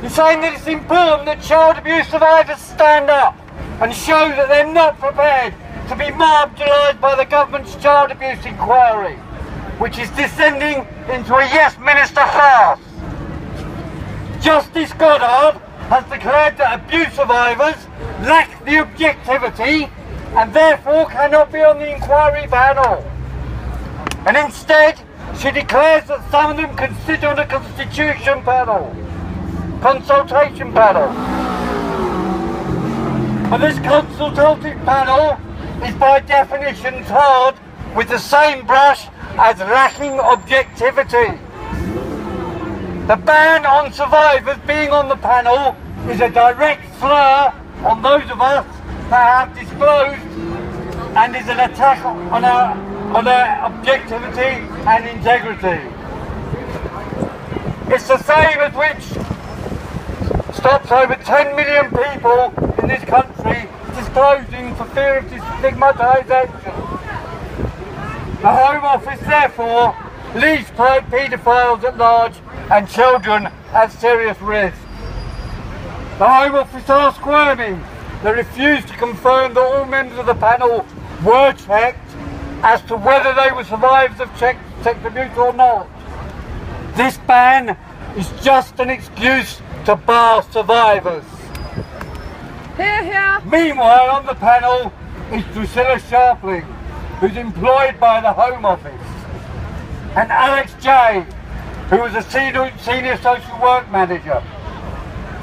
You're saying that it's important that child abuse survivors stand up and show that they're not prepared to be marginalised by the government's child abuse inquiry, which is descending into a yes minister farce. Justice Goddard has declared that abuse survivors lack the objectivity and therefore cannot be on the inquiry panel. And instead, she declares that some of them can sit on the consultation panel. And this consultative panel is by definition tarred with the same brush as lacking objectivity. The ban on survivors being on the panel is a direct slur on those of us that have disclosed and is an attack on our objectivity and integrity. It's the same as which stops over 10 million people in this country disclosing for fear of stigmatisation. The Home Office therefore leaves paedophiles at large and children at serious risk. The Home Office are squirming. They refuse to confirm that all members of the panel were checked as to whether they were survivors of sex abuse or not. This ban is just an excuse to bar survivors. Hear, hear. Meanwhile, on the panel is Drusilla Sharpling, who's employed by the Home Office, and Alex J, who was a senior social work manager.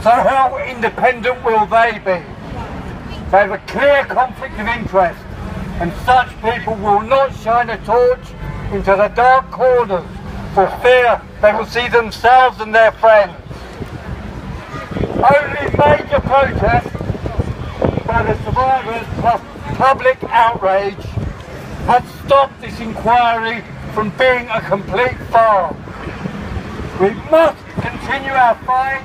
So how independent will they be? They have a clear conflict of interest, and such people will not shine a torch into the dark corners for fear they will see themselves and their friends. Only major protests by the survivors plus public outrage had stopped this inquiry from being a complete farce. We must continue our fight,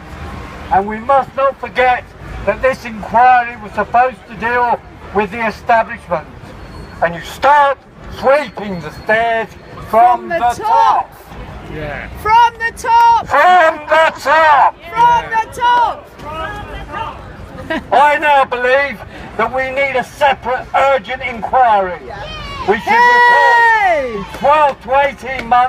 and we must not forget that this inquiry was supposed to deal with the establishment. And you start sweeping the stairs from the top. Yeah. From the top! From the top! From the top! I now believe that we need a separate urgent inquiry. We should report in 12 to 18 months.